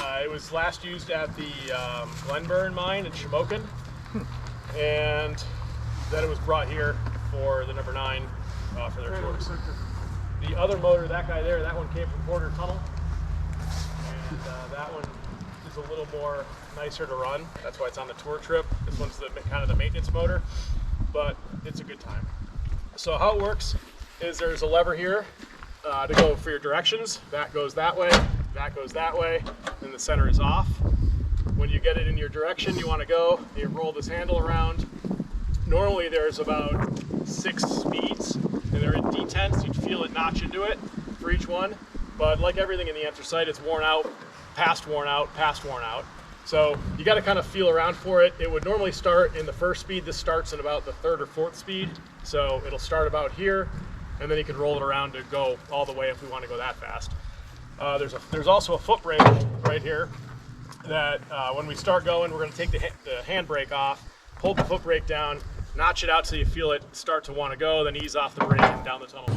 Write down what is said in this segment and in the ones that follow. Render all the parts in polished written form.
It was last used at the Glenburn mine in Shamokin, and then it was brought here for the number 9 for their tours. The other motor, that guy there, that one came from Porter Tunnel, and that one is a little more nicer to run. That's why it's on the tour trip. This one's the kind of the maintenance motor, but it's a good time. So how it works is there's a lever here to go for your directions. That goes that way, that goes that way, and the center is off. When you get it in your direction you want to go, you roll this handle around. Normally there's about 6 speeds, and they're in D10s. You'd feel it notch into it for each one, but like everything in the anthracite, it's worn out, past worn out, past worn out. So you got to kind of feel around for it. It would normally start in the first speed. This starts in about the 3rd or 4th speed. So it'll start about here, and then you can roll it around to go all the way if we want to go that fast. There's also a foot brake right here that when we start going, we're going to take the handbrake off, hold the foot brake down, notch it out so you feel it start to want to go, then ease off the brake and down the tunnel.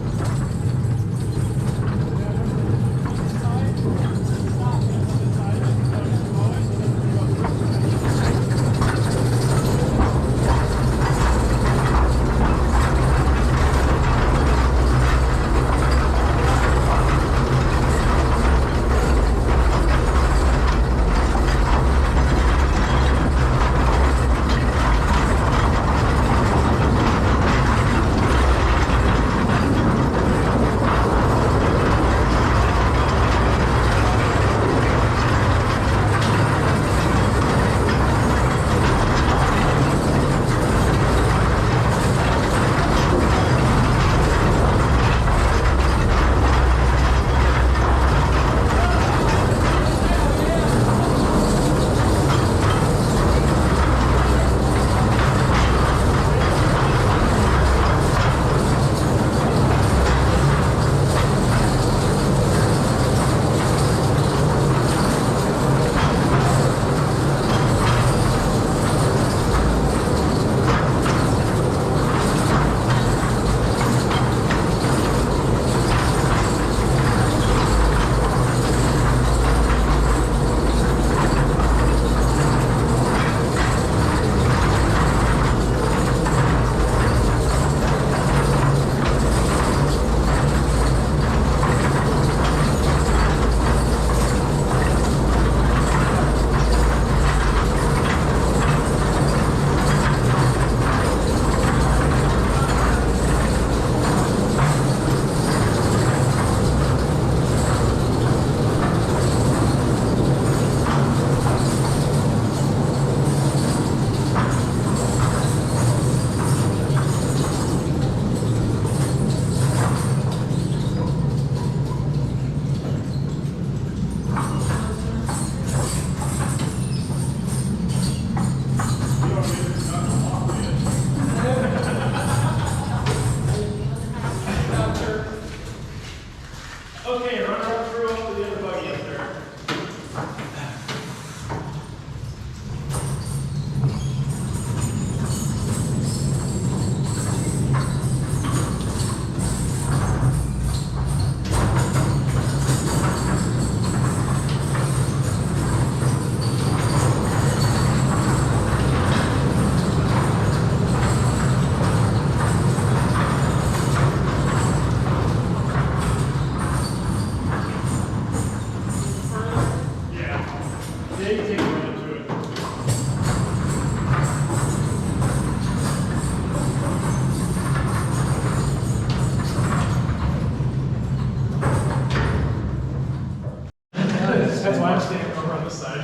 That's why I'm standing over on this side.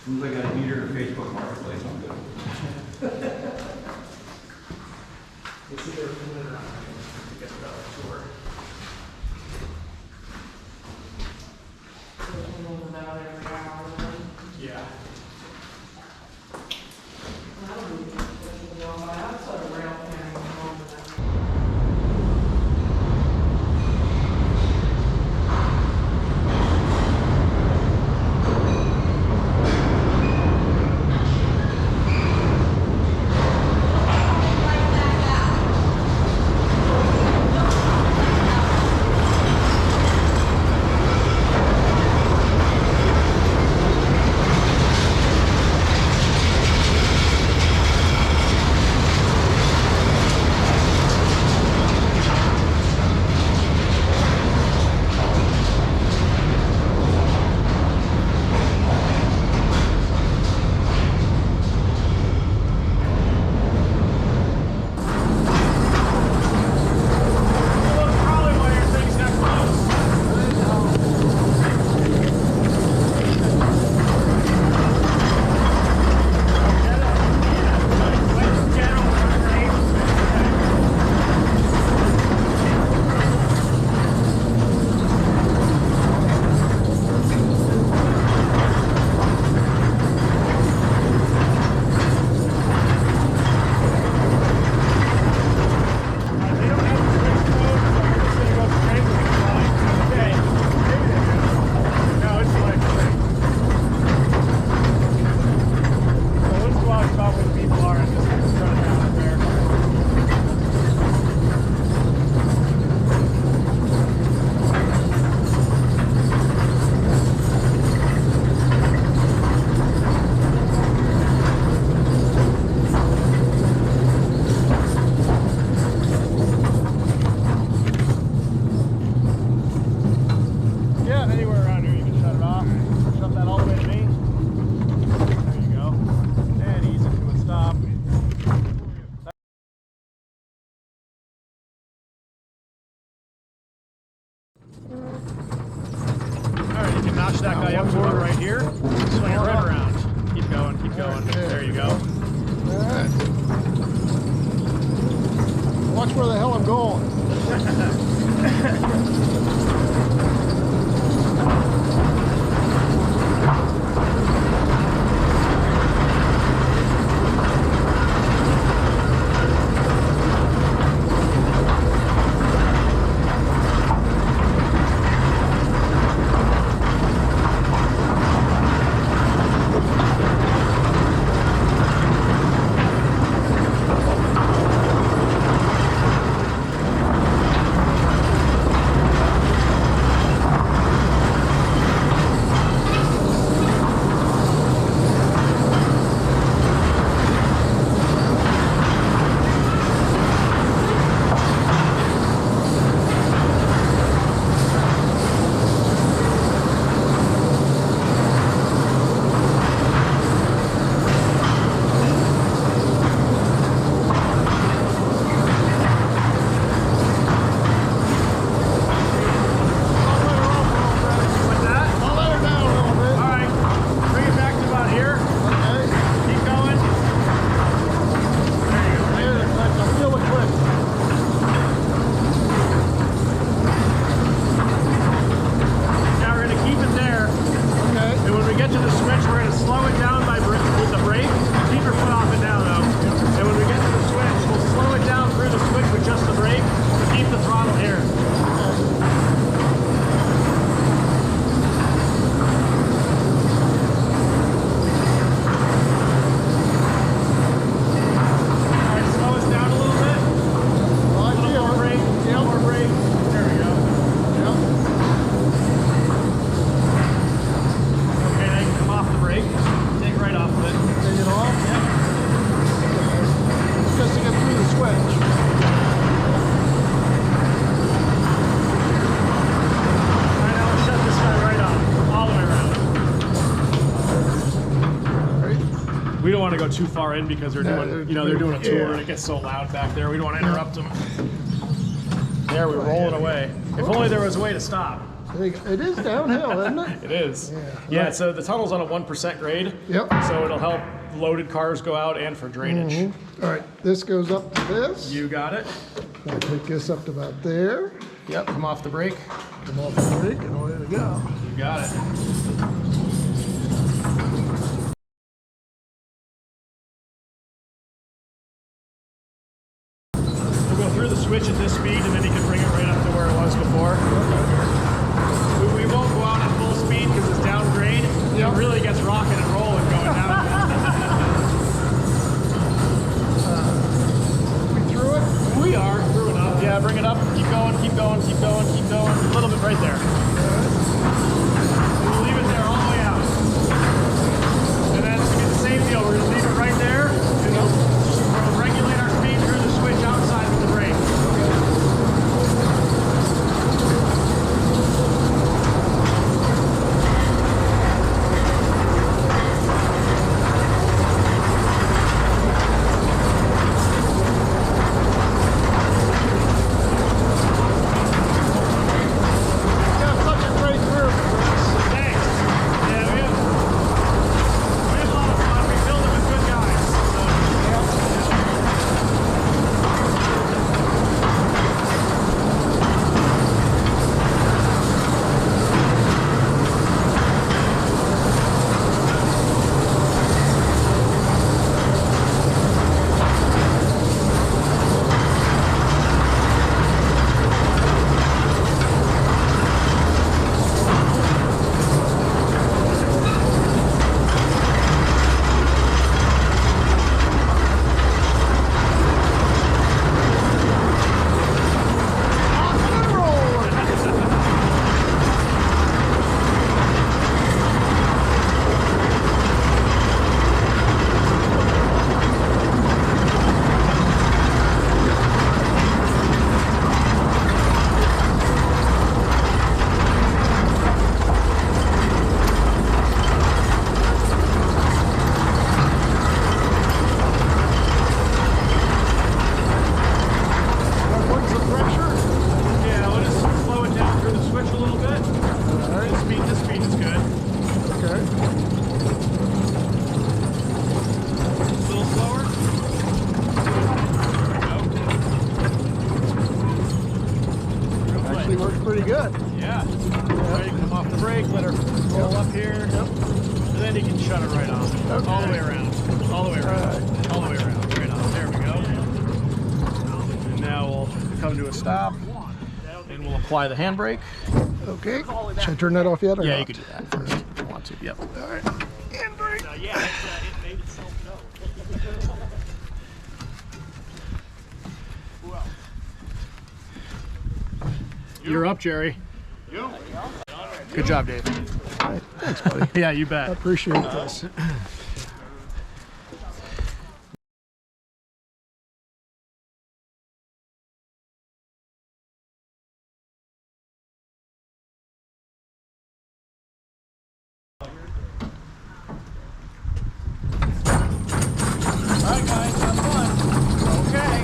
Seems like I need her in Facebook Marketplace. I'm good. It's either a minute or to get the tour. Yeah. watch where the hell I'm going. We don't want to go too far in because they're doing, they're doing a tour and it gets so loud back there. We don't want to interrupt them. There, we're rolling away. If only there was a way to stop. It is downhill, isn't it? It is. Yeah. So the tunnel's on a 1% grade. Yep. So it'll help loaded cars go out and for drainage. All right, this goes up to this. You got it. I'll take this up to about there. Yep, come off the brake. Come off the brake and away we go. You got it. We'll go through the switch at this speed and then you can bring it right up to where it was before. We won't go out at full speed because it's down grade. It really gets rocking and rolling going down. We through it? We are through enough. Yeah, bring it up. Keep going, keep going, keep going, keep going. A little bit right there. We'll leave it there all the way out. And then it's going to be the same deal. We're going to leave it right there. And we'll regulate our speed through the switch outside with the brake. Yeah, pretty good. Yeah. Ready to come off the brake, let her roll up here. Yep. And then you can shut it right off. Okay. All the way around. All the way around. Alright. All the way around. Right on. There we go. And now we'll come to a stop. And we'll apply the handbrake. Okay. Should I turn that off yet or Yeah, not? you can do that first if you want to. Yep. All right. Handbrake. Yeah, it made itself know. You're up, Jerry. Good job, Dave. All right. Thanks, buddy. Yeah, you I bet. appreciate this. All right, guys, have fun. Okay.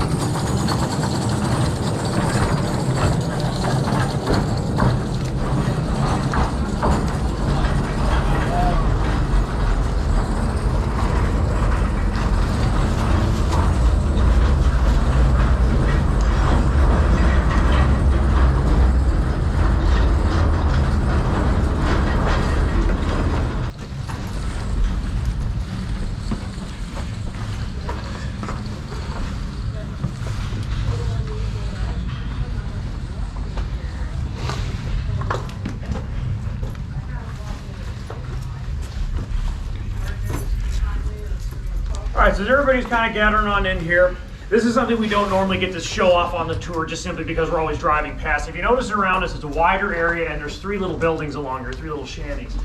All right, so as everybody's kind of gathering on in here, this is something we don't normally get to show off on the tour just simply because we're always driving past. If you notice around us, it's a wider area and there's 3 little buildings along here, 3 little shanties.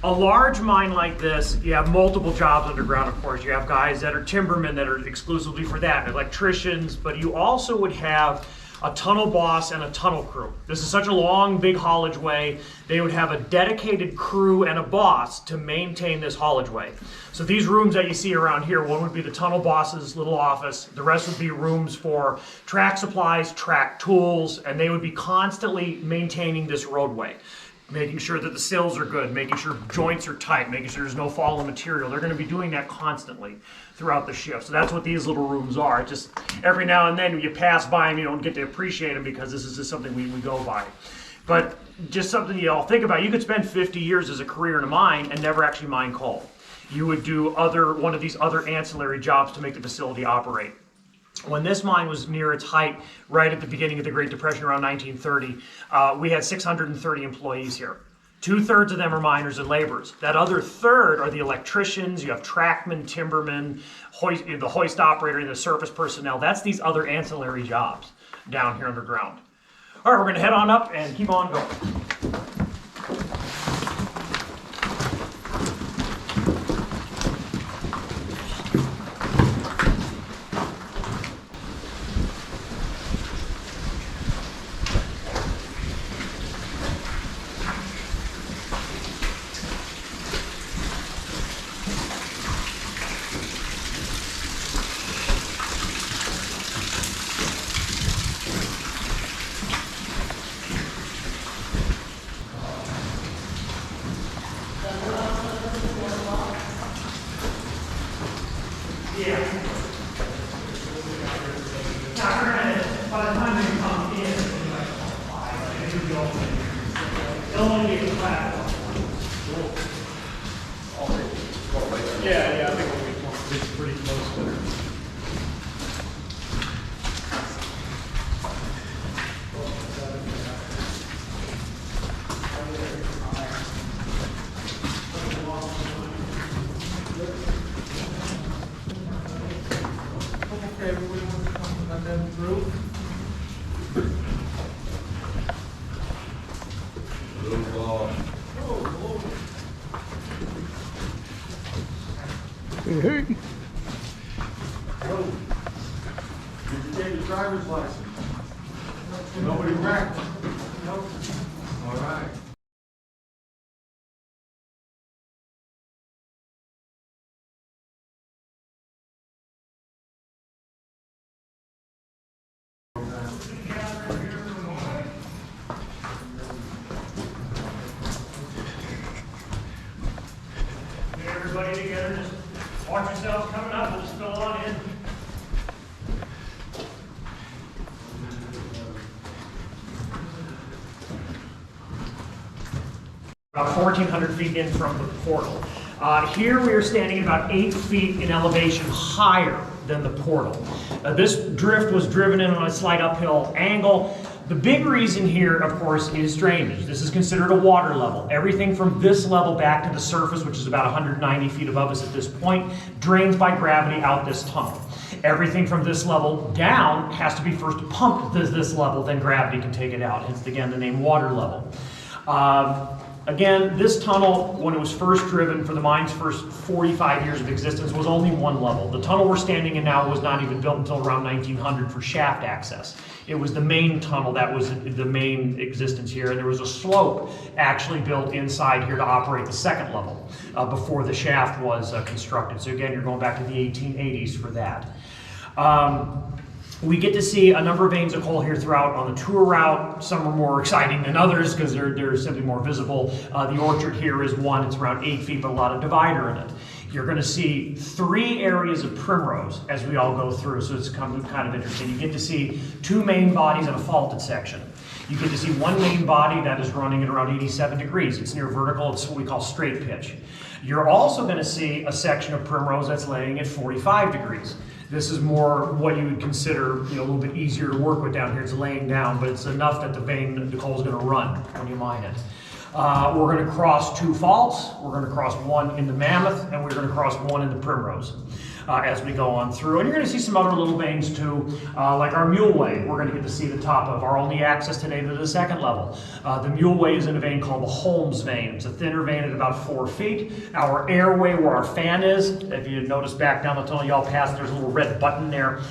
A large mine like this, you have multiple jobs underground, of course. You have guys that are timbermen that are exclusively for that, electricians, but you also would have a tunnel boss and a tunnel crew. This is such a long, big haulage way. They would have a dedicated crew and a boss to maintain this haulage way. So these rooms that you see around here, one would be the tunnel boss's little office. The rest would be rooms for track supplies, track tools, and they would be constantly maintaining this roadway. Making sure that the sills are good, making sure joints are tight, making sure there's no fallen material. They're going to be doing that constantly throughout the shift. So that's what these little rooms are. Just every now and then you pass by them, you don't get to appreciate them because this is just something we go by. But just something you all think about, you could spend 50 years as a career in a mine and never actually mine coal. You would do one of these other ancillary jobs to make the facility operate. When this mine was near its height, right at the beginning of the Great Depression around 1930, we had 630 employees here. 2/3 of them are miners and laborers. That other third are the electricians, you have trackmen, timbermen, the hoist operator, and the surface personnel. That's these other ancillary jobs down here underground. All right, we're gonna head on up and keep on going. Yeah, I think it's pretty close to it. Okay, everybody wants to come and then through. Hey, hey. Did you take your driver's license? Nobody wrecked? Nope. All right. Get everybody together, just watch yourselves coming up, we'll just fill on in. about 1,400 feet in from the portal. Here we are standing about 8 feet in elevation higher than the portal. This drift was driven in on a slight uphill angle. The big reason here, of course, is drainage. This is considered a water level. Everything from this level back to the surface, which is about 190 feet above us at this point, drains by gravity out this tunnel. Everything from this level down has to be first pumped to this level, then gravity can take it out. Hence, again, the name water level. Again, this tunnel, when it was first driven for the mine's first 45 years of existence, was only one level. The tunnel we're standing in now was not even built until around 1900 for shaft access. It was the main tunnel that was the main existence here, and there was a slope actually built inside here to operate the second level before the shaft was constructed. So again, you're going back to the 1880s for that. We get to see a number of veins of coal here throughout on the tour route. Some are more exciting than others because they're simply more visible. The orchard here is one, it's around 8 feet, but a lot of divider in it. You're going to see 3 areas of primrose as we all go through, so it's kind of interesting. You get to see 2 main bodies and a faulted section. You get to see one main body that is running at around 87 degrees. It's near vertical, it's what we call straight pitch. You're also going to see a section of primrose that's laying at 45 degrees. This is more what you would consider, a little bit easier to work with down here. It's laying down, but it's enough that the coal is going to run when you mine it. We're going to cross 2 faults. We're going to cross 1 in the Mammoth, and we're going to cross 1 in the Primrose as we go on through. And you're going to see some other little veins too, like our Mule Way. We're going to get to see the top of our only access today to the second level. The Mule Way is in a vein called the Holmes vein. It's a thinner vein at about 4 feet. Our airway, where our fan is, if you notice back down the tunnel y'all passed, there's a little red button there.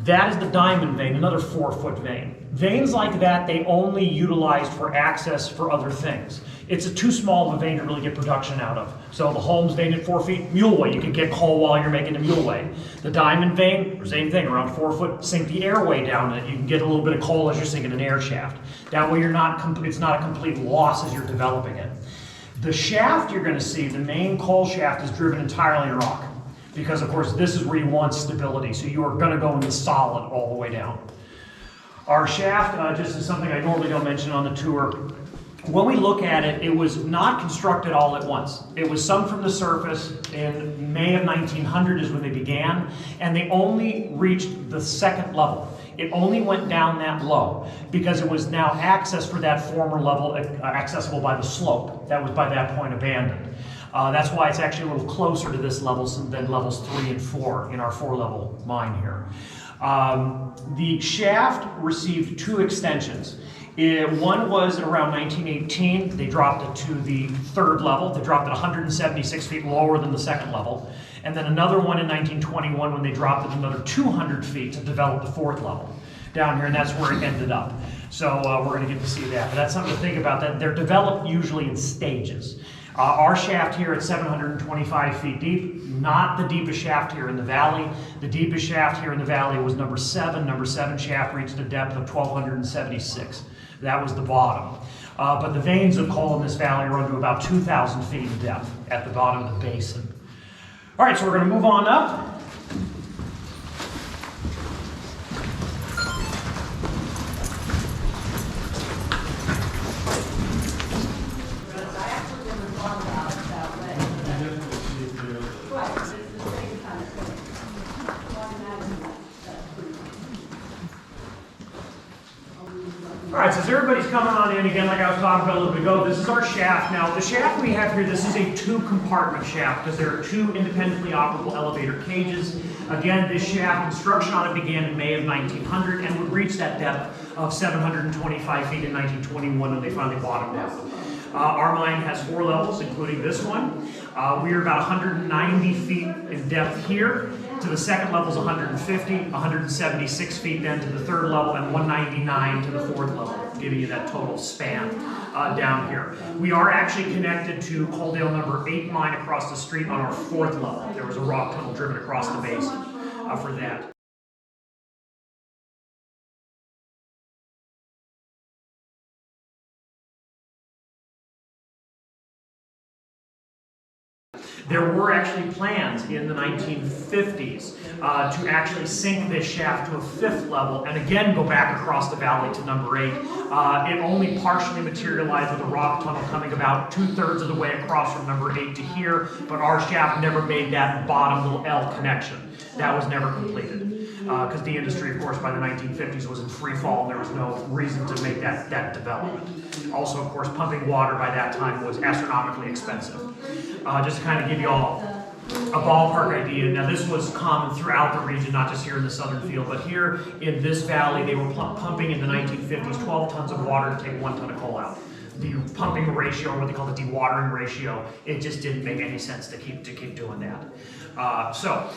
That is the diamond vein, another 4-foot vein. Veins like that, they only utilized for access for other things. It's too small of a vein to really get production out of. So the Holmes vein at 4 feet, Mule Way, you can get coal while you're making the Mule Way. The diamond vein, same thing, around 4 foot, sink the airway down it. You can get a little bit of coal as you're sinking an air shaft. That way it's not a complete loss as you're developing it. The shaft you're gonna see, the main coal shaft is driven entirely in rock. Because of course this is where you want stability, so you are going to go in the solid all the way down. Our shaft, just is something I normally don't mention on the tour. When we look at it, it was not constructed all at once. It was sunk from the surface in May of 1900 is when they began, and they only reached the second level. It only went down that low because it was now access for that former level accessible by the slope that was by that point abandoned. That's why it's actually a little closer to this level than levels 3 and 4 in our 4-level mine here. The shaft received 2 extensions. One was around 1918. They dropped it to the 3rd level. They dropped it 176 feet lower than the 2nd level. And then another one in 1921 when they dropped it another 200 feet to develop the 4th level down here, and that's where it ended up. So we're going to get to see that. But that's something to think about, that they're developed usually in stages. Our shaft here at 725 feet deep, not the deepest shaft here in the valley. The deepest shaft here in the valley was number 7. Number 7 shaft reached a depth of 1,276. That was the bottom. But the veins of coal in this valley run to about 2,000 feet in depth at the bottom of the basin. All right, so we're going to move on up. All right, so as everybody's coming on in, again, like I was talking about a little bit ago, this is our shaft. Now, the shaft we have here, this is a 2-compartment shaft because there are 2 independently operable elevator cages. Again, this shaft, construction on it began in May of 1900 and would reach that depth of 725 feet in 1921 when they finally bottomed out. Our mine has 4 levels, including this one. We are about 190 feet in depth here. To the second level is 150, 176 feet then to the 3rd level, and 199 to the 4th level, giving you that total span down here. We are actually connected to Coaldale number 8 mine across the street on our 4th level. There was a rock tunnel driven across the basin for that. There were actually plans in the 1950s to actually sink this shaft to a 5th level and again go back across the valley to number 8. It only partially materialized with a rock tunnel coming about 2/3 of the way across from number 8 to here, but our shaft never made that bottom little L connection. That was never completed. Because the industry, of course, by the 1950s was in free fall, and there was no reason to make that development. Also, of course, pumping water by that time was astronomically expensive. Just to kind of give you all a ballpark idea. Now, this was common throughout the region, not just here in the southern field, but here in this valley, they were pumping in the 1950s 12 tons of water to take 1 ton of coal out. The pumping ratio, or what they call the dewatering ratio, it just didn't make any sense to keep doing that. So,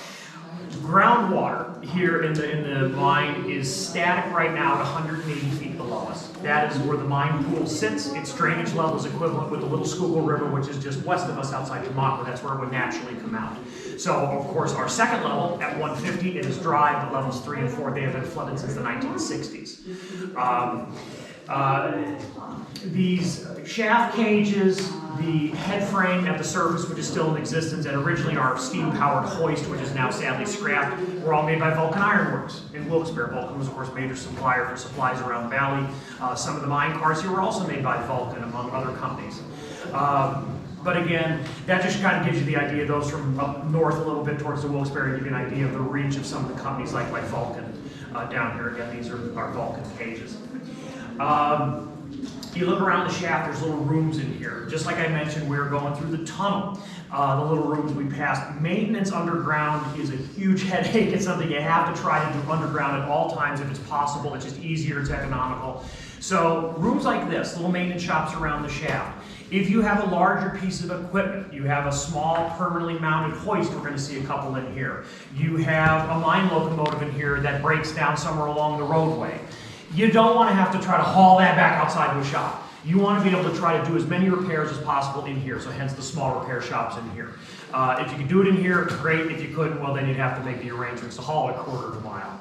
groundwater here in the mine is static right now at 180 feet below us. That is where the mine pool sits. Its drainage level is equivalent with the Little Schuylkill River, which is just west of us outside Tamaqua. That's where it would naturally come out. So, of course, our second level at 150, it is dry, but levels 3 and 4, they have been flooded since the 1960s. These shaft cages, the head frame at the surface, which is still in existence, and originally our steam-powered hoist, which is now sadly scrapped, were all made by Vulcan Iron Works in Wilkes-Barre. Vulcan was, of course, a major supplier for supplies around the valley. Some of the mine cars here were also made by Vulcan, among other companies. But again, that just kind of gives you the idea. Those from up north a little bit towards the Wilkes-Barre give you an idea of the reach of some of the companies like Vulcan down here. Again, these are our Vulcan cages. You look around the shaft, there's little rooms in here. Just like I mentioned, we're going through the tunnel. The little rooms we passed. Maintenance underground is a huge headache. It's something you have to try to do underground at all times if it's possible. It's just easier, it's economical. So rooms like this, little maintenance shops around the shaft. If you have a larger piece of equipment, you have a small permanently mounted hoist, we're going to see a couple in here. You have a mine locomotive in here that breaks down somewhere along the roadway. You don't want to have to try to haul that back outside to a shop. You want to be able to try to do as many repairs as possible in here, so hence the small repair shops in here. If you could do it in here, great. If you couldn't, well, then you'd have to make the arrangements to haul a 1/4 of a mile.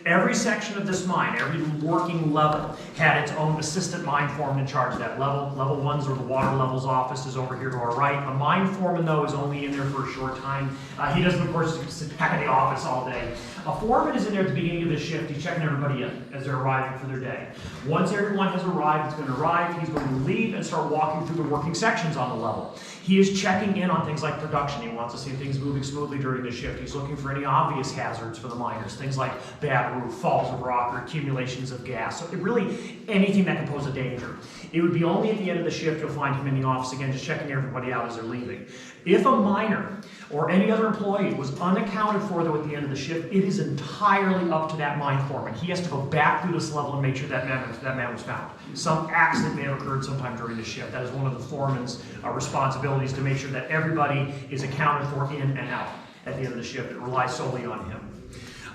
Every section of this mine, every working level, had its own assistant mine foreman in charge of that level. Level 1's or the water levels office is over here to our right. A mine foreman, though, is only in there for a short time. He doesn't, of course, sit back in the office all day. A foreman is in there at the beginning of the shift. He's checking everybody in as they're arriving for their day. Once everyone has arrived, it's going to arrive. He's going to leave and start walking through the working sections on the level. He is checking in on things like production. He wants to see things moving smoothly during the shift. He's looking for any obvious hazards for the miners, things like bad roof, falls of rock, or accumulations of gas. So really anything that can pose a danger. It would be only at the end of the shift you'll find him in the office again, just checking everybody out as they're leaving. If a miner or any other employee was unaccounted for, though, at the end of the shift, it is entirely up to that mine foreman. He has to go back through this level and make sure that man was found. Some accident may have occurred sometime during the shift. That is one of the foreman's responsibilities, to make sure that everybody is accounted for in and out at the end of the shift. It relies solely on him.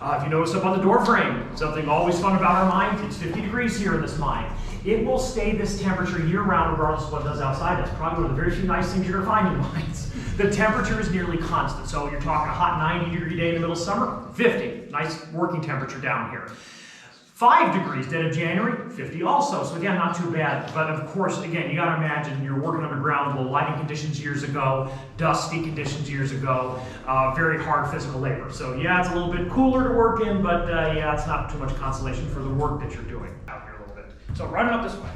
If you notice up on the door frame, something always fun about our mine, it's 50 degrees here in this mine. It will stay this temperature year-round regardless of what it does outside. That's probably one of the very few nice things you're going to find in mines. The temperature is nearly constant. So you're talking a hot 90-degree day in the middle of summer, 50. Nice working temperature down here. 5 degrees dead of January, 50 also. So again, not too bad. But of course, again, you got to imagine you're working underground, low lighting conditions years ago, dusty conditions years ago, very hard physical labor. So yeah, it's a little bit cooler to work in, but yeah, it's not too much consolation for the work that you're doing out here a little bit. So running up this way.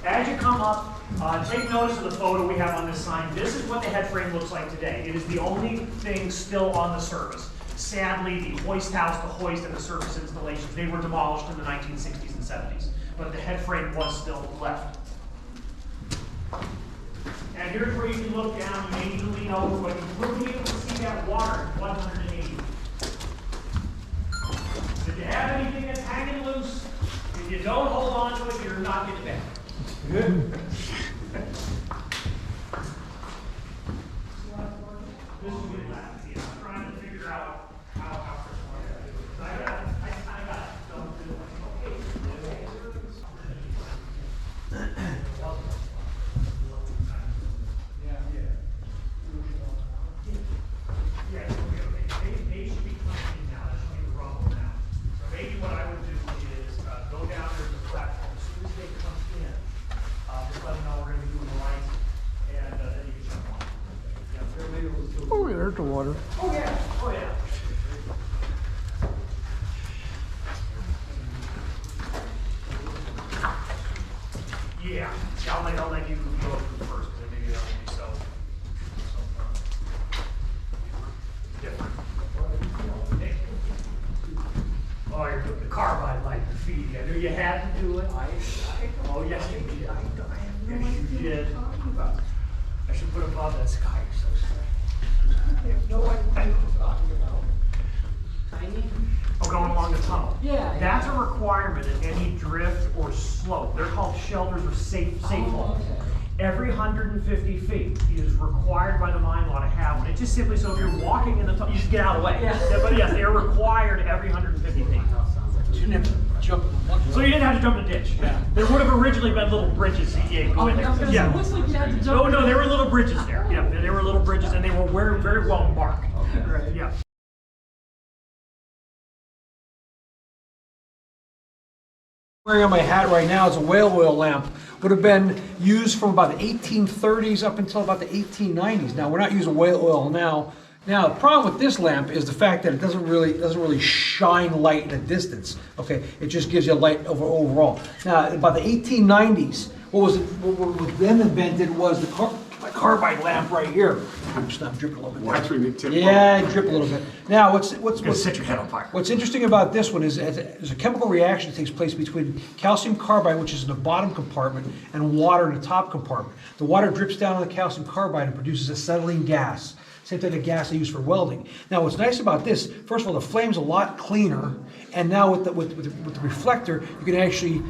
As you come up, take notice of the photo we have on this sign. This is what the head frame looks like today. It is the only thing still on the surface. Sadly, the hoist house, the hoist, and the surface installations, they were demolished in the 1960s and 70s. But the head frame was still left. And here's where you can look down. You may need to lean over, but you will be able to see that water at 180. If you have anything that's hanging loose, if you don't hold on to it, you're not getting back. Good. This is good last. I'm trying to figure out how I kind of got it done through yeah, they should be coming in now. That should be the rumble now. So maybe what I would do is go down there to the platform. As soon as they come in, just let them know we're to water. Oh yeah, oh yeah. Yeah, I'll let you go through first, because maybe that'll be so different. Oh, you're doing the carbide light to feed you. I knew you had to do it. Oh, yes, you did. Yes, you did. I should put above that sky. You're so strange. I have no idea what you're talking about. Tiny? Oh, going along the tunnel. Yeah, That's yeah. a requirement in any drift or slope. They're called shelters or safe Oh, holes. okay. Every 150 feet is required by the mine law to have one. It's just simply so if you're walking in the tunnel, you just get out of the way. Yeah. But yes, they are required every 150 feet. You didn't have to jump in the water. So you didn't have to jump in the ditch. Yeah. There would have originally been little bridges that you go in I was there. gonna say, it looks like you had to jump. Oh, no, there were little bridges there. Yeah, there were little bridges, and they were very well marked. Right. Yeah. Wearing on my hat right now is a whale oil lamp. Would have been used from about the 1830s up until about the 1890s. Now we're not using whale oil now. Now the problem with this lamp is the fact that it doesn't really shine light in a distance. Okay, it just gives you light overall. Now about the 1890s, what was then invented was the carbide lamp right here. Oops, I'm dripping a little bit. Watching the tip. Yeah, I drip a little bit. Now what's Gonna set your head on fire. What's interesting about this one is there's a chemical reaction that takes place between calcium carbide, which is in the bottom compartment, and water in the top compartment. The water drips down on the calcium carbide and produces acetylene gas. Same type of gas they use for welding. Now, what's nice about this, first of all, the flame's a lot cleaner, and now with the reflector, you can actually,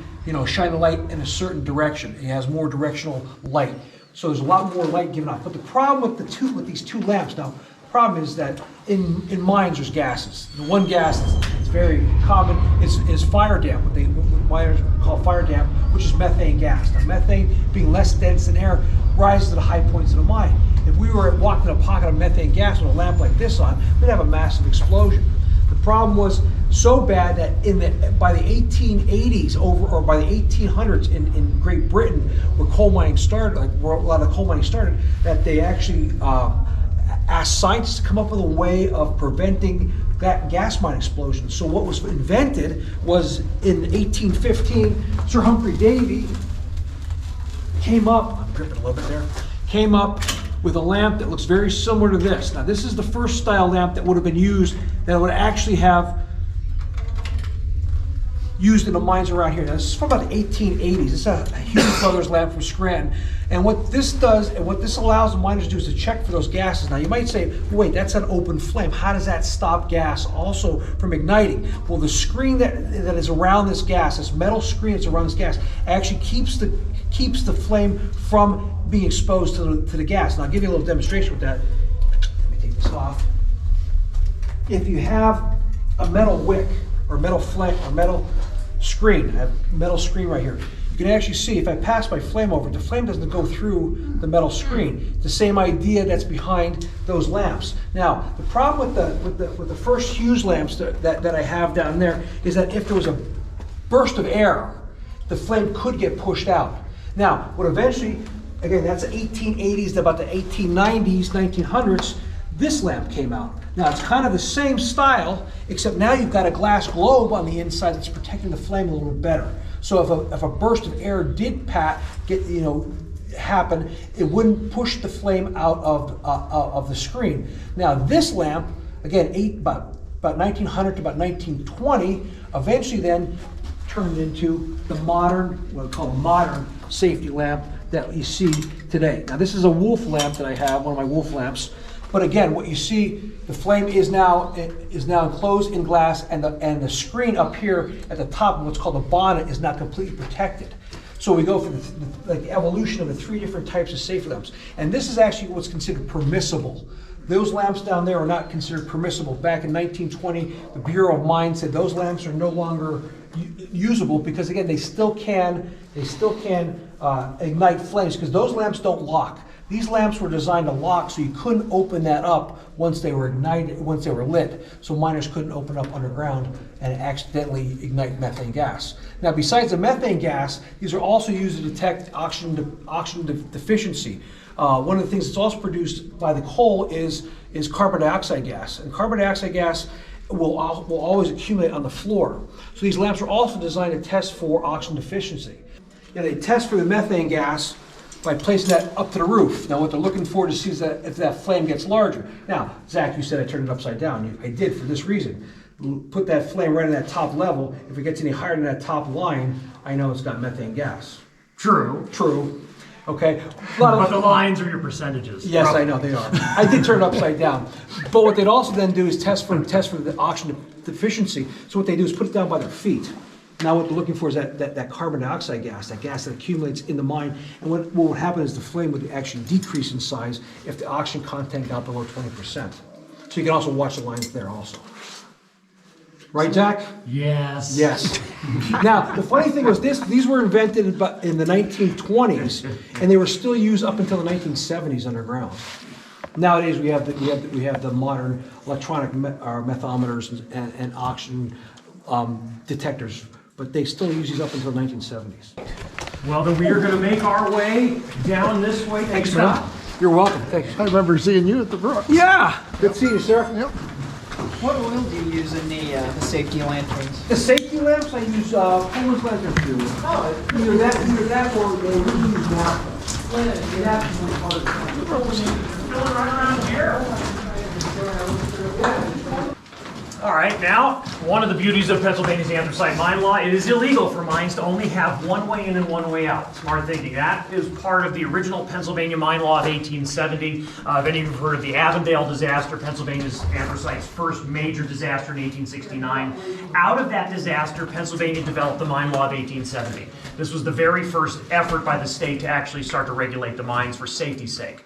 shine the light in a certain direction. It has more directional light, so there's a lot more light given off. But the problem with these two lamps now. The problem is that in mines there's gases. The one gas that's very common is fire damp, what miners call fire damp, which is methane gas. Now methane, being less dense than air, rises to the high points of the mine. If we were walking in a pocket of methane gas with a lamp like this on, we'd have a massive explosion. The problem was so bad that by the 1880s or by the 1800s in Great Britain, where coal mining started, where a lot of coal mining started, that they actually asked scientists to come up with a way of preventing that gas mine explosion. So what was invented was in 1815, Sir Humphrey Davy came up, I'm dripping a little bit there, came up with a lamp that looks very similar to this. Now this is the first style lamp that would have been used, that would actually have used in the mines around here. Now this is from about the 1880s. This is a Hughes Brothers lamp from Scranton. And what this does, and what this allows the miners to do is to check for those gases. Now you might say, wait, that's an open flame. How does that stop gas also from igniting? Well, the screen that is around this gas, this metal screen that's around this gas, actually keeps the flame from being exposed to the gas. And I'll give you a little demonstration with that. Let me take this off. If you have a metal wick or metal flame or metal screen, I have a metal screen right here. You can actually see if I pass my flame over, the flame doesn't go through the metal screen. It's the same idea that's behind those lamps. Now, the problem with the first Hughes lamps that I have down there is that if there was a burst of air, the flame could get pushed out. Now, what eventually, again, that's the 1880s to about the 1890s, 1900s, this lamp came out. Now it's kind of the same style, except now you've got a glass globe on the inside that's protecting the flame a little bit better. So if a burst of air did happen, it wouldn't push the flame out of the screen. Now this lamp, again, about 1900 to about 1920, eventually then turned into the modern, what we call a modern safety lamp that you see today. Now this is a Wolf lamp that I have, one of my Wolf lamps. But again, what you see, the flame is now enclosed in glass, and the screen up here at the top, what's called the bonnet, is not completely protected. So we go from the evolution of the three different types of safe lamps, and this is actually what's considered permissible. Those lamps down there are not considered permissible. Back in 1920, the Bureau of Mines said those lamps are no longer usable because again they still can ignite flames because those lamps don't lock. These lamps were designed to lock, so you couldn't open that up once they were ignited, once they were lit. So miners couldn't open up underground and accidentally ignite methane gas. Now, besides the methane gas, these are also used to detect oxygen deficiency. One of the things that's also produced by the coal is carbon dioxide gas, and carbon dioxide gas will always accumulate on the floor. So these lamps are also designed to test for oxygen deficiency. Now, they test for the methane gas by placing that up to the roof. Now, what they're looking for to see is that if that flame gets larger. Now, Zach, you said I turned it upside down. I did for this reason. Put that flame right on that top level. If it gets any higher than that top line, I know it's got methane gas. True. True. Okay. But the lines are your percentages. Yes, I know they are. I did turn it upside down. But what they'd also then do is test for the oxygen deficiency. So what they do is put it down by their feet. Now what they're looking for is that carbon dioxide gas, that gas that accumulates in the mine. And what would happen is the flame would actually decrease in size if the oxygen content got below 20%. So you can also watch the lines there also. Right, Jack? Yes. Yes. Now, the funny thing was these were invented in the 1920s, and they were still used up until the 1970s underground. Nowadays, we have the modern electronic methometers and oxygen detectors, but they still use these up until the 1970s. Well, then we are going to make our way down this way. Thanks, man. You're welcome. Thanks. I remember seeing you at the Brooks. Yeah. Good to see you, sir. Yep. What oil do you use in the safety lanterns? The safety lamps, I use Pullman's lantern fuel. Oh, either that or they really use naphtha. Naphtha's really part of the Filling right around here. All right, now, one of the beauties of Pennsylvania's anthracite mine law, it is illegal for mines to only have one way in and one way out. Smart thinking. That is part of the original Pennsylvania mine law of 1870. If any of you have heard of the Avondale disaster, Pennsylvania's anthracite's first major disaster in 1869. Out of that disaster, Pennsylvania developed the mine law of 1870. This was the very first effort by the state to actually start to regulate the mines for safety's sake.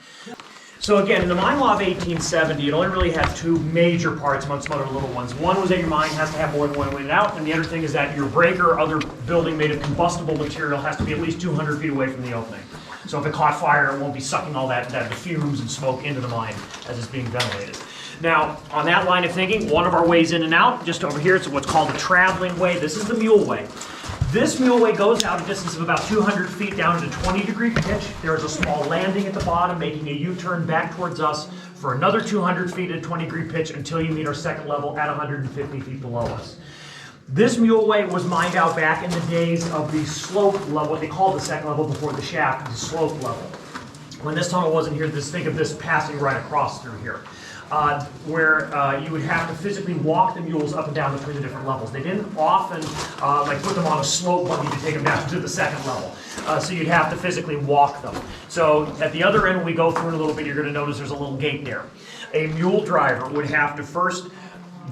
So again, in the mine law of 1870, it only really had two major parts amongst some other little ones. One was that your mine has to have more than one way in and out, and the other thing is that your breaker or other building made of combustible material has to be at least 200 feet away from the opening. So if it caught fire, it won't be sucking all that fumes and smoke into the mine as it's being ventilated. Now, on that line of thinking, one of our ways in and out, just over here, it's what's called the traveling way. This is the mule way. This muleway goes out a distance of about 200 feet down at a 20-degree pitch. There is a small landing at the bottom, making a U-turn back towards us for another 200 feet at a 20-degree pitch until you meet our second level at 150 feet below us. This muleway was mined out back in the days of the slope level, what they called the second level before the shaft, the slope level. When this tunnel wasn't here, think of this passing right across through here. Where you would have to physically walk the mules up and down between the different levels. They didn't often put them on a slope buggy to take them down to the second level. So you'd have to physically walk them. So at the other end, when we go through in a little bit, you're going to notice there's a little gate there. A mule driver would have to first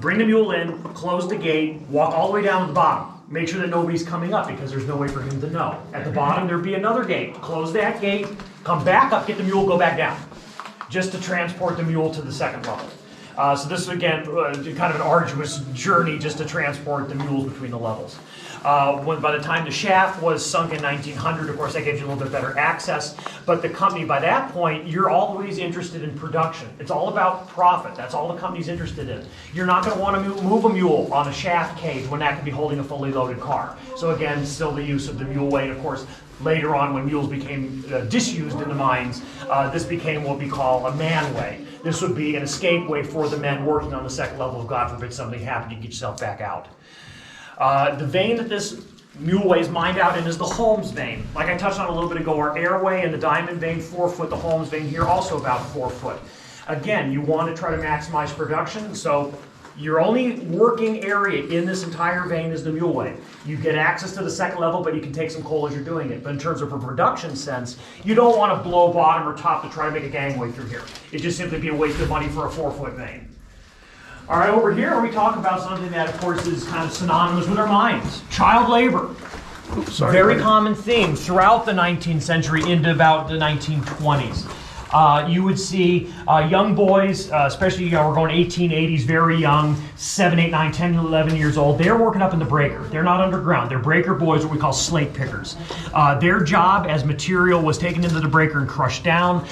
bring the mule in, close the gate, walk all the way down to the bottom. Make sure that nobody's coming up because there's no way for him to know. At the bottom, there'd be another gate. Close that gate, come back up, get the mule, go back down, just to transport the mule to the second level. So this is, again, kind of an arduous journey just to transport the mules between the levels. By the time the shaft was sunk in 1900, of course, that gives you a little bit better access. But the company, by that point, you're always interested in production. It's all about profit. That's all the company's interested in. You're not going to want to move a mule on a shaft cage when that could be holding a fully loaded car. So again, still the use of the mule way. And of course, later on, when mules became disused in the mines, this became what we call a man way. This would be an escape way for the men working on the second level if, God forbid, something happened, you get yourself back out. The vein that this mule way is mined out in is the Holmes vein. Like I touched on a little bit ago, our airway and the diamond vein, 4 foot, the Holmes vein here also about 4 foot. Again, you want to try to maximize production, so your only working area in this entire vein is the muleway. You get access to the second level, but you can take some coal as you're doing it. But in terms of a production sense, you don't want to blow bottom or top to try to make a gangway through here. It'd just simply be a waste of money for a 4 foot vein. All right, over here we talk about something that, of course, is kind of synonymous with our mines: child labor. Very common theme throughout the 19th century into about the 1920s. You would see young boys, especially, we're going 1880s, very young, 7, 8, 9, 10, 11 years old. They're working up in the breaker. They're not underground. They're breaker boys, what we call slate pickers. Their job as material was taken into the breaker and crushed down.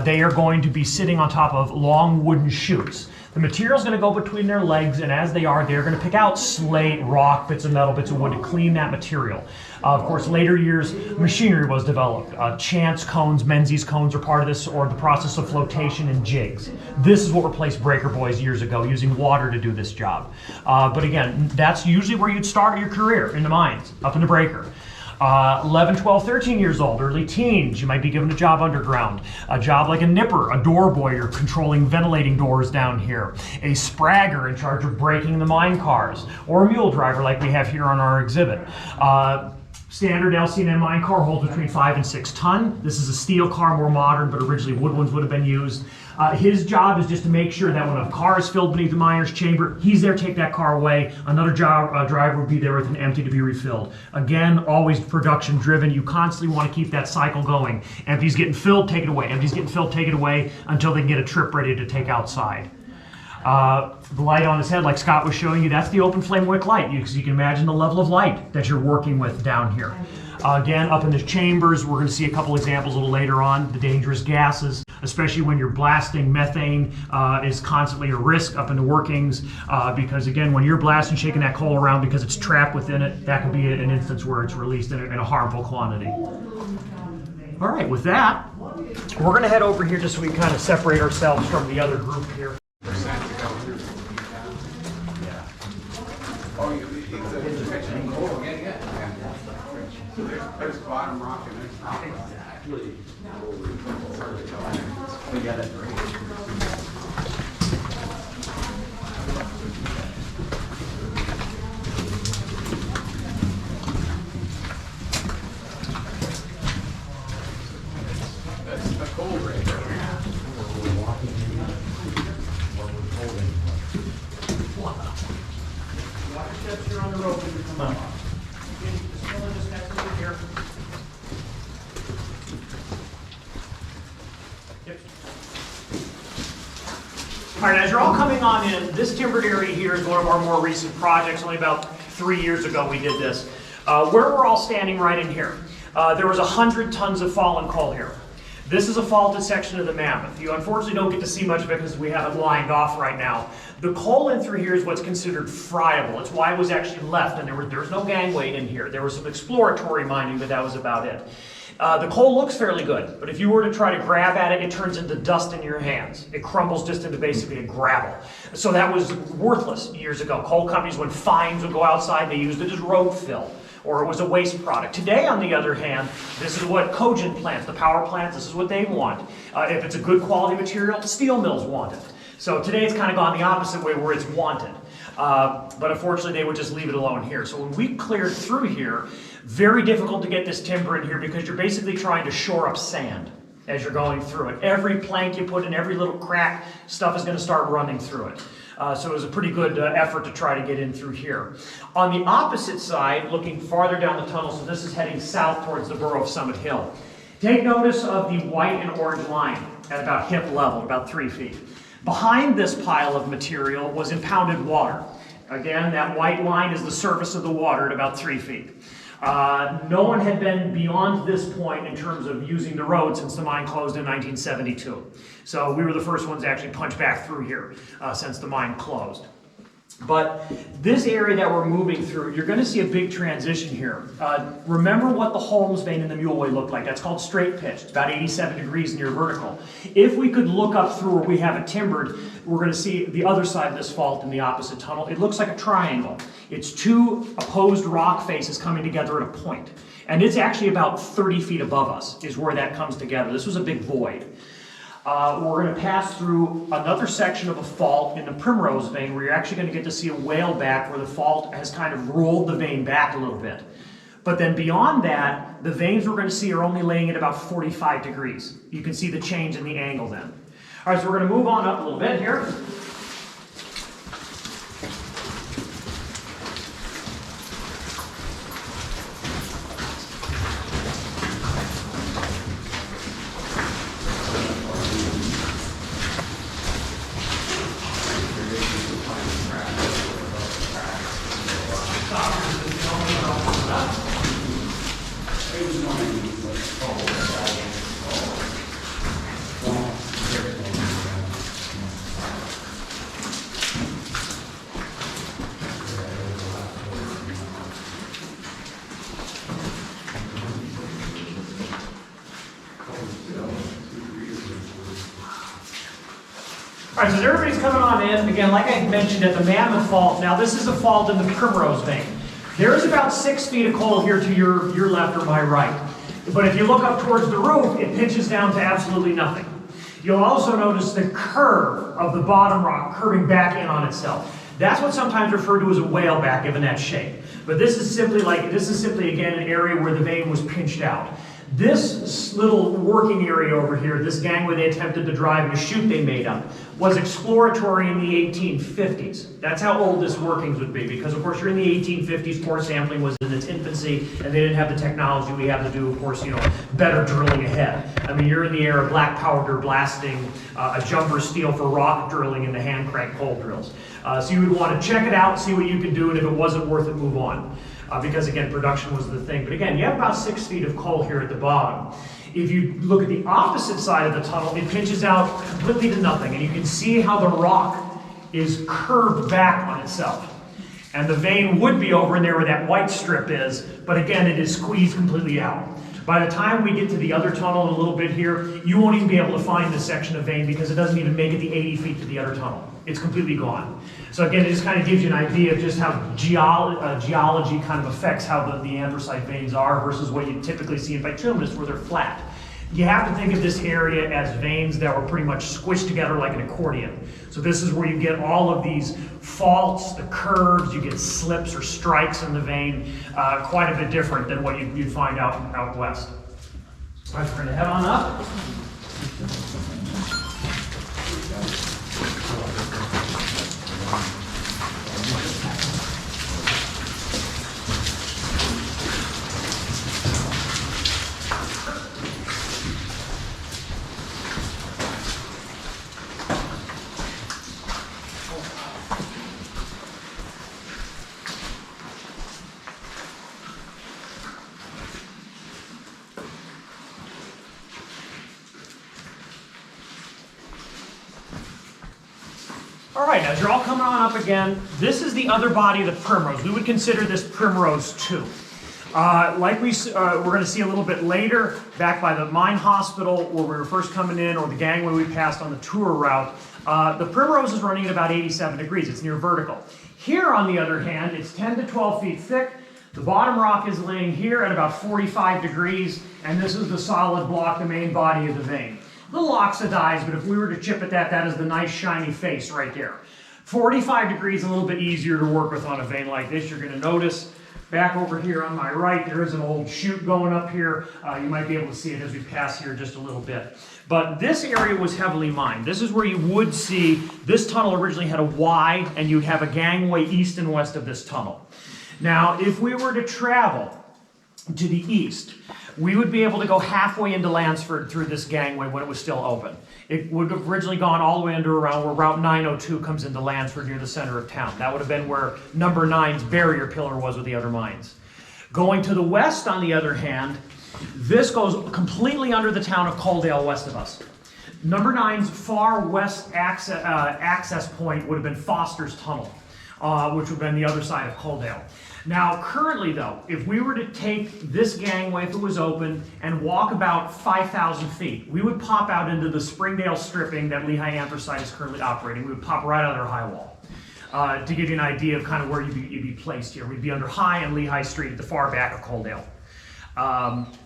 They are going to be sitting on top of long wooden chutes. The material is going to go between their legs, and as they're going to pick out slate, rock, bits of metal, bits of wood to clean that material. Of course, later years, machinery was developed. Chance cones, Menzies cones are part of this, or the process of flotation and jigs. This is what replaced breaker boys years ago, using water to do this job. But again, that's usually where you'd start your career, in the mines, up in the breaker. 11, 12, 13 years old, early teens, you might be given a job underground. A job like a nipper, a door boy, you're controlling ventilating doors down here. A spragger in charge of braking the mine cars. Or a mule driver like we have here on our exhibit. Standard LC&M mine car holds between 5 and 6 ton. This is a steel car, more modern, but originally wood ones would have been used. His job is just to make sure that when a car is filled beneath the miner's chamber, he's there to take that car away. Another driver would be there with an empty to be refilled. Again, always production driven. You constantly want to keep that cycle going. Empty's getting filled, take it away. Empty's getting filled, take it away until they can get a trip ready to take outside. The light on his head, like Scott was showing you, that's the open flame wick light. You can imagine the level of light that you're working with down here. Again, up in the chambers, we're going to see a couple examples a little later on. The dangerous gases, especially when you're blasting, methane is constantly a risk up in the workings because, again, when you're blasting, shaking that coal around because it's trapped within it, that could be an instance where it's released in a harmful quantity. All right, with that, we're going to head over here just so we can kind of separate ourselves from the other group here. There's bottom rock and there's top rock. Exactly. We got it. That's the coal rig. We're walking in what we're holding. Water steps here on the rope as you come up. Just next over here. Yep. All right, as you're all coming on in, this timbered area here is one of our more recent projects. Only about 3 years ago we did this. Where we're all standing right in here, there was 100 tons of fallen coal here. This is a faulted section of the Mammoth. You unfortunately don't get to see much of it because we have it lined off right now. The coal in through here is what's considered friable. It's why it was actually left, and there was no gangway in here. There was some exploratory mining, but that was about it. The coal looks fairly good, but if you were to try to grab at it, it turns into dust in your hands. It crumbles just into basically a gravel. So that was worthless years ago. Coal companies, when fines would go outside, they used it as road fill, or it was a waste product. Today, on the other hand, this is what cogen plants, the power plants, this is what they want. If it's a good quality material, steel mills want it. So today it's kind of gone the opposite way where it's wanted. But unfortunately, they would just leave it alone here. So when we cleared through here, very difficult to get this timber in here because you're basically trying to shore up sand as you're going through it. Every plank you put in, every little crack, stuff is going to start running through it. So it was a pretty good effort to try to get in through here. On the opposite side, looking farther down the tunnel, so this is heading south towards the borough of Summit Hill. Take notice of the white and orange line at about hip level, about 3 feet. Behind this pile of material was impounded water. Again, that white line is the surface of the water at about 3 feet. No one had been beyond this point in terms of using the road since the mine closed in 1972. So we were the first ones to actually punch back through here since the mine closed. But this area that we're moving through, you're going to see a big transition here. Remember what the Holmes vein in the Muleway looked like. That's called straight pitch. It's about 87 degrees near vertical. If we could look up through where we have it timbered, we're going to see the other side of this fault in the opposite tunnel. It looks like a triangle. It's two opposed rock faces coming together at a point. And it's actually about 30 feet above us is where that comes together. This was a big void. We're going to pass through another section of a fault in the Primrose vein where you're actually going to get to see a whale back where the fault has kind of rolled the vein back a little bit. But then beyond that, the veins we're going to see are only laying at about 45 degrees. You can see the change in the angle then. All right, so we're going to move on up a little bit here. All right, so as everybody's coming on in, again, like I mentioned at the Mammoth Fault, now this is a fault in the Primrose vein. There is about 6 feet of coal here to your left or my right. But if you look up towards the roof, it pitches down to absolutely nothing. You'll also notice the curve of the bottom rock curving back in on itself. That's what's sometimes referred to as a whaleback, given that shape. But this is simply again an area where the vein was pinched out. This little working area over here, this gangway they attempted to drive and a chute they made up, was exploratory in the 1850s. That's how old this workings would be, because of course you're in the 1850s, core sampling was in its infancy, and they didn't have the technology we have to do, of course, better drilling ahead. I mean, you're in the era of black powder blasting, a jumper steel for rock drilling in the hand crank coal drills. So you would want to check it out, see what you could do, and if it wasn't worth it, move on. Because again, production was the thing. But again, you have about 6 feet of coal here at the bottom. If you look at the opposite side of the tunnel, it pinches out completely to nothing. And you can see how the rock is curved back on itself. And the vein would be over in there where that white strip is, but again, it is squeezed completely out. By the time we get to the other tunnel in a little bit here, you won't even be able to find this section of vein because it doesn't even make it the 80 feet to the other tunnel. It's completely gone. So again, it just kind of gives you an idea of just how geology kind of affects how the anthracite veins are versus what you typically see in bituminous where they're flat. You have to think of this area as veins that were pretty much squished together like an accordion. So this is where you get all of these faults, the curves, you get slips or strikes in the vein, quite a bit different than what you'd find out west. All right, we're going to head on up. All right, as you're all coming on up again, this is the other body of the Primrose. We would consider this Primrose 2. Like we're going to see a little bit later, back by the mine hospital where we were first coming in, or the gangway we passed on the tour route, the Primrose is running at about 87 degrees. It's near vertical. Here, on the other hand, it's 10 to 12 feet thick. The bottom rock is laying here at about 45 degrees, and this is the solid block, the main body of the vein. A little oxidized, but if we were to chip at that is the nice shiny face right there. 45 degrees, a little bit easier to work with on a vein like this. You're going to notice back over here on my right, there is an old chute going up here. You might be able to see it as we pass here just a little bit. But this area was heavily mined. This is where you would see, this tunnel originally had a Y, and you'd have a gangway east and west of this tunnel. Now, if we were to travel to the east, we would be able to go halfway into Lansford through this gangway when it was still open. It would have originally gone all the way under around where Route 902 comes into Lansford near the center of town. That would have been where number 9's barrier pillar was with the other mines. Going to the west, on the other hand, this goes completely under the town of Coaldale west of us. Number 9's far west access point would have been Foster's Tunnel, which would have been the other side of Coaldale. Now, currently though, if we were to take this gangway, if it was open, and walk about 5,000 feet, we would pop out into the Springdale stripping that Lehigh Anthracite is currently operating. We would pop right out of their high wall. To give you an idea of kind of where you'd be placed here. We'd be under High and Lehigh Street at the far back of Coaldale.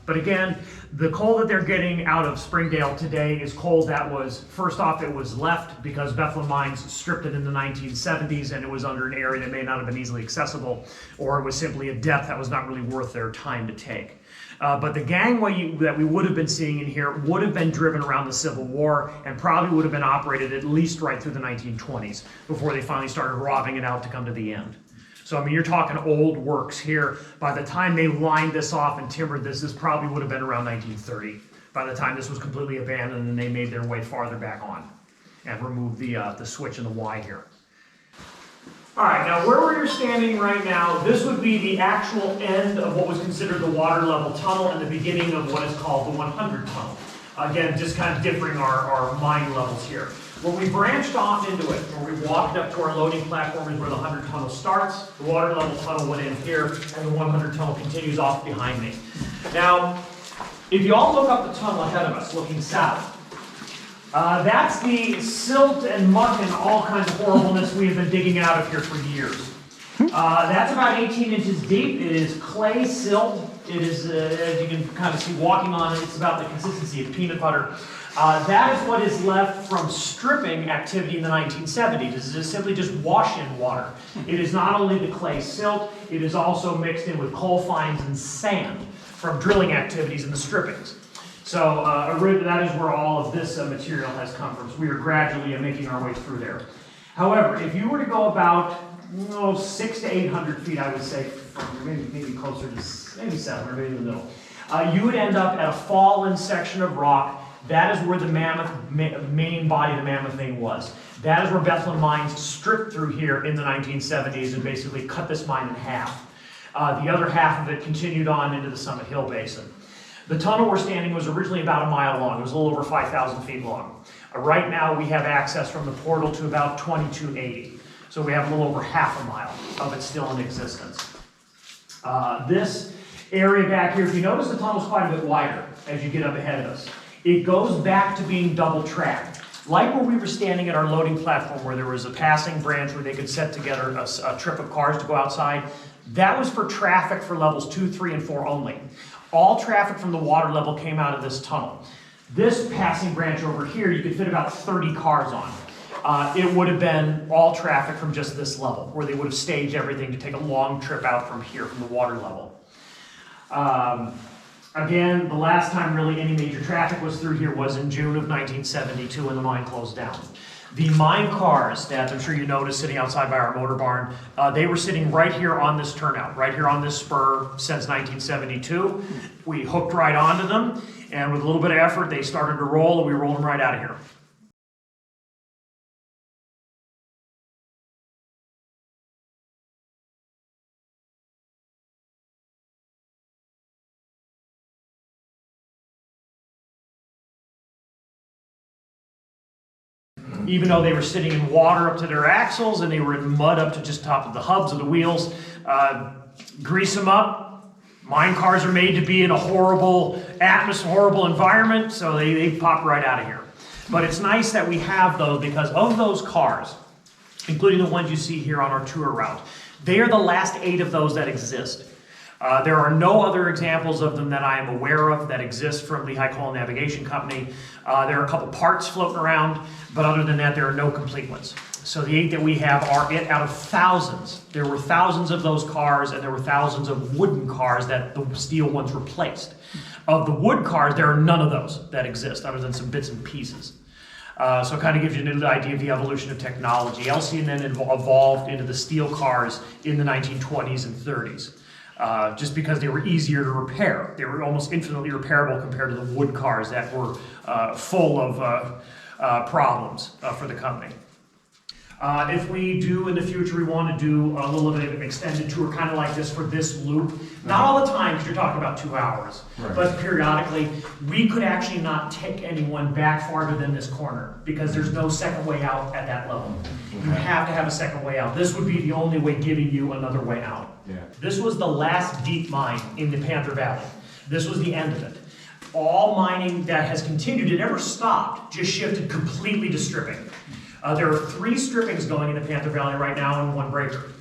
But again, the coal that they're getting out of Springdale today is coal that was, first off, it was left because Bethlehem Mines stripped it in the 1970s and it was under an area that may not have been easily accessible, or it was simply a depth that was not really worth their time to take. But the gangway that we would have been seeing in here would have been driven around the Civil War and probably would have been operated at least right through the 1920s before they finally started robbing it out to come to the end. So, I mean, you're talking old works here. By the time they lined this off and timbered this probably would have been around 1930. By the time this was completely abandoned and they made their way farther back on and removed the switch and the Y here. All right, now where you're standing right now, this would be the actual end of what was considered the water level tunnel and the beginning of what is called the 100 tunnel. Again, just kind of differing our mine levels here. Where we branched off into it, where we walked up to our loading platform is where the 100 tunnel starts. The water level tunnel went in here, and the 100 tunnel continues off behind me. Now, if you all look up the tunnel ahead of us, looking south, That's the silt and muck and all kinds of horribleness we have been digging out of here for years. That's about 18 inches deep. It is clay silt. It is, as you can kind of see walking on it, it's about the consistency of peanut butter. That is what is left from stripping activity in the 1970s. This is simply just wash-in water. It is not only the clay silt, it is also mixed in with coal fines and sand from drilling activities in the strippings. So that is where all of this material has come from. So we are gradually making our way through there. However, if you were to go about 600 to 800 feet, I would say, maybe closer to maybe 700, maybe in the middle, you would end up at a fallen section of rock. That is where the mammoth main body of the mammoth vein was. That is where Bethlehem Mines stripped through here in the 1970s and basically cut this mine in half. The other half of it continued on into the Summit Hill Basin. The tunnel we're standing was originally about a mile long. It was a little over 5,000 feet long. Right now we have access from the portal to about 2280. So we have a little over half a mile of it still in existence. This area back here, if you notice, the tunnel's quite a bit wider as you get up ahead of us. It goes back to being double tracked. Like where we were standing at our loading platform where there was a passing branch where they could set together a trip of cars to go outside, that was for traffic for levels 2, 3, and 4 only. All traffic from the water level came out of this tunnel. This passing branch over here, you could fit about 30 cars on. It would have been all traffic from just this level, where they would have staged everything to take a long trip out from here, from the water level. Again, the last time really any major traffic was through here was in June of 1972 when the mine closed down. The mine cars that I'm sure you noticed sitting outside by our motor barn, they were sitting right here on this turnout, right here on this spur since 1972. We hooked right onto them, and with a little bit of effort, they started to roll, and we rolled them right out of here. Even though they were sitting in water up to their axles and they were in mud up to just top of the hubs of the wheels, grease them up. Mine cars are made to be in a horrible atmosphere, horrible environment, so they pop right out of here. But it's nice that we have those because of those cars, including the ones you see here on our tour route, they are the last 8 of those that exist. There are no other examples of them that I am aware of that exist from Lehigh Coal Navigation Company. There are a couple parts floating around, but other than that, there are no complete ones. So the 8 that we have are it out of thousands. There were thousands of those cars, and there were thousands of wooden cars that the steel ones replaced. Of the wood cars, there are none of those that exist, other than some bits and pieces. So it kind of gives you an idea of the evolution of technology. LC&N then evolved into the steel cars in the 1920s and 30s. Just because they were easier to repair. They were almost infinitely repairable compared to the wood cars that were full of problems for the company. If we do in the future, we want to do a little bit of an extended tour, kind of like this for this loop. Not all the time, because you're talking about 2 hours, but periodically, we could actually not take anyone back farther than this corner, because there's no second way out at that level. You have to have a second way out. This would be the only way giving you another way out. This was the last deep mine in the Panther Valley. This was the end of it. All mining that has continued, it never stopped, just shifted completely to stripping. There are 3 strippings going in the Panther Valley right now and 1 breaker.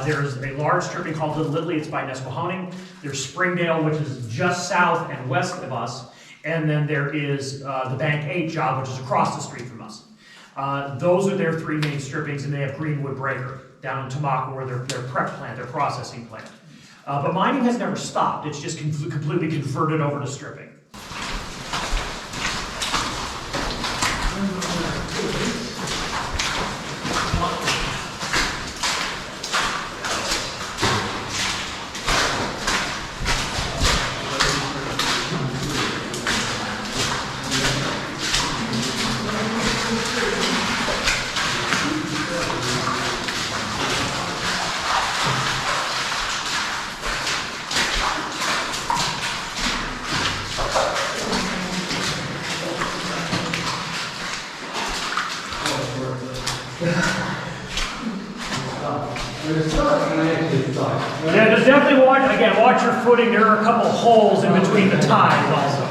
There's a large stripping called Little Italy, it's by Nesquehoning. There's Springdale, which is just south and west of us. And then there is the Bank 8 job, which is across the street from us. Those are their 3 main strippings, and they have Greenwood Breaker down in Tamaka, where their prep plant, their processing plant. But mining has never stopped, it's just completely converted over to stripping. But it's not Yeah, just definitely watch your footing. There are a couple holes in between the ties also.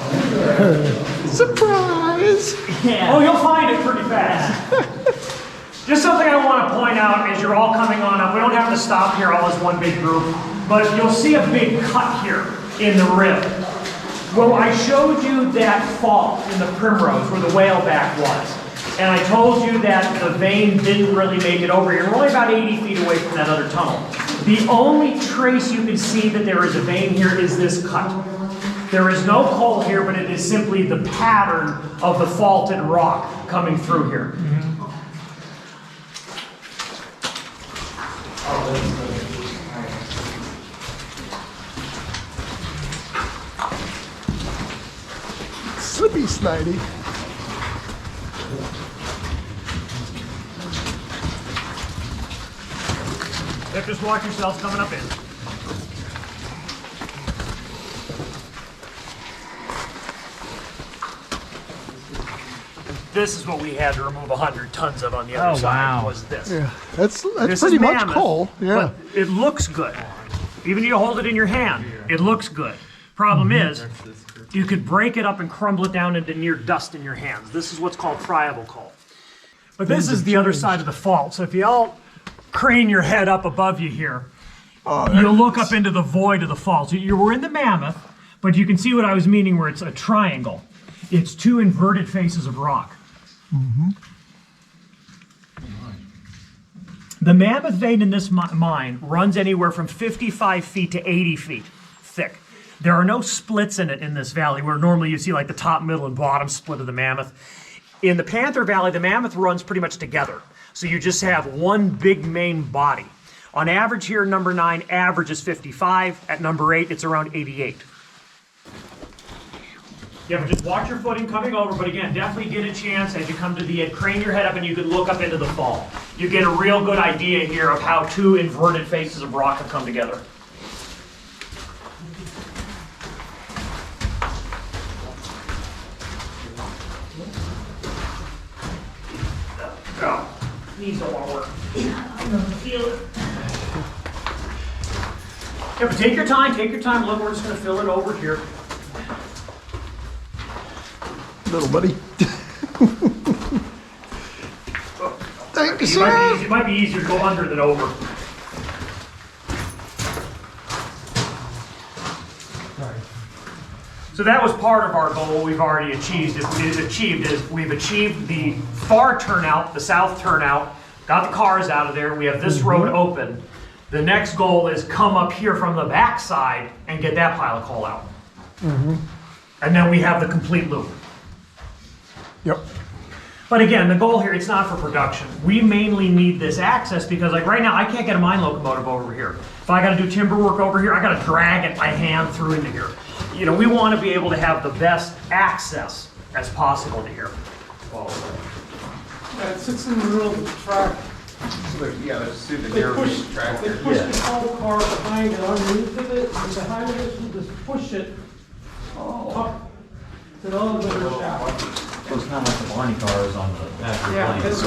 Surprise! Yeah. Oh, you'll find it pretty fast. Just something I want to point out as you're all coming on up. We don't have to stop here all as one big group, but you'll see a big cut here in the rib. Well, I showed you that fault in the Primrose where the whaleback was. And I told you that the vein didn't really make it over here. We're only about 80 feet away from that other tunnel. The only trace you can see that there is a vein here is this cut. There is no coal here, but it is simply the pattern of the faulted rock coming through here. Slippy Snidey. Just watch yourselves coming up in. This is what we had to remove 100 tons of on the other side. Was this. Yeah, that's This pretty is much mammoth, coal. Yeah. But it looks good. Even if you hold it in your hand, it looks good. Problem is, you could break it up and crumble it down into near dust in your hands. This is what's called friable coal. But this is the other side of the fault. So if you all crane your head up above you here, you'll look up into the void of the fault. So we're in the mammoth, but you can see what I was meaning where it's a triangle. It's two inverted faces of rock. The mammoth vein in this mine runs anywhere from 55 feet to 80 feet thick. There are no splits in it in this valley where normally you see like the top, middle, and bottom split of the mammoth. In the Panther Valley, the mammoth runs pretty much together. So you just have one big main body. On average here, number 9 average is 55. At number 8, it's around 88. Yeah, but just watch your footing coming over, but again, definitely get a chance as you come to the end, crane your head up and you can look up into the fall. You get a real good idea here of how two inverted faces of rock have come together. Oh, knees don't want to work. I can feel it. Yeah, but take your time, look, we're just going to fill it over here. Little buddy. Thank you, sir. It might be easier to go under than over. So that was part of our goal we've already achieved. We've achieved the far turnout, the south turnout, got the cars out of there, we have this road open. The next goal is come up here from the back side and get that pile of coal out. And then we have the complete loop. Yep. But again, the goal here, it's not for production. We mainly need this access because like right now, I can't get a mine locomotive over here. If I gotta do timber work over here, I gotta drag it by hand through into here. You know, we want to be able to have the best access as possible to here. Yeah, it sits in the middle of the track. Yeah, let's see the They narrow push, tractor. they push the whole car behind it, underneath of it, and behind it, you just push it up to the elevator shaft. So it's kind of like the Barney cars on the after Yeah, plane. that's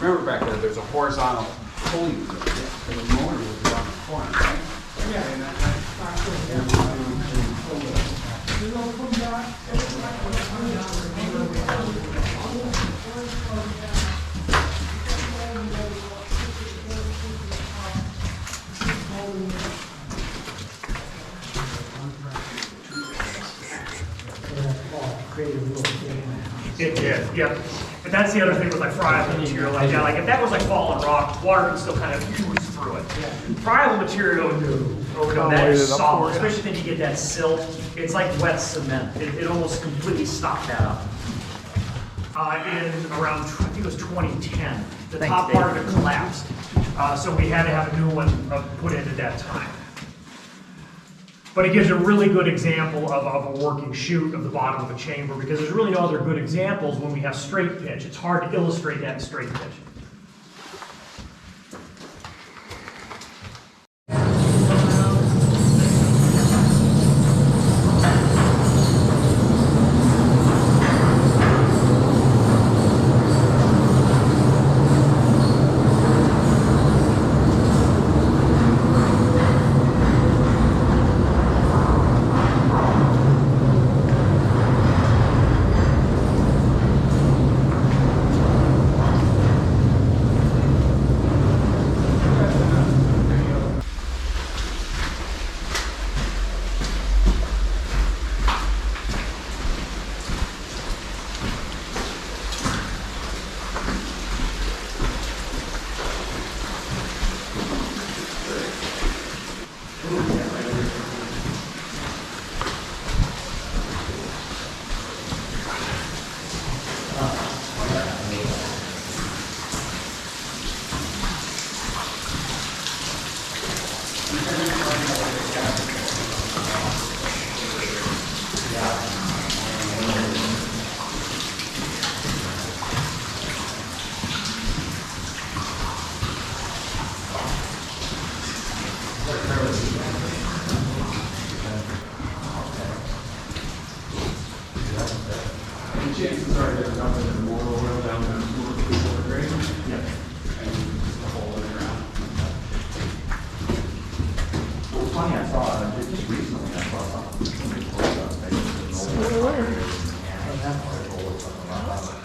Remember back there, there's a horizontal pulley. The motor was on the corner, right? It did, yeah. But that's the other thing with like friable material like that. Like if that was like fallen rock, water can still kind of ooze through it. Friable material, that is solid, especially when you get that silt. It's like wet cement. It almost completely stopped that up. In around, I think it was 2010, the top part of it collapsed. So we had to have a new one put in at that time. But it gives a really good example of a working chute of the bottom of a chamber because there's really no other good examples when we have straight pitch. It's hard to illustrate that in straight pitch. the chances are there's nothing more oil down there for the drain. Yeah. And just a hole in the ground. It was funny, I saw, just recently, I saw something, somebody posted on Facebook, an old article or something about that.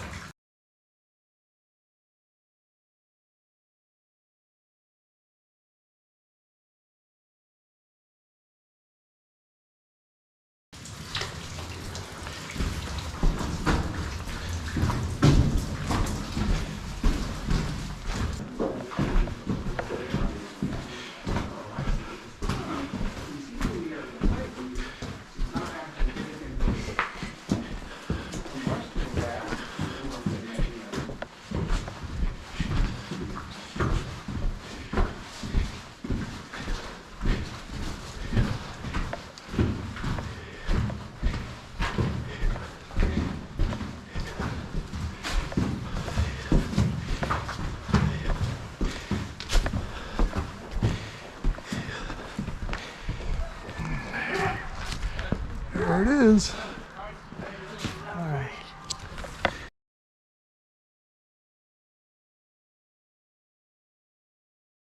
There it is.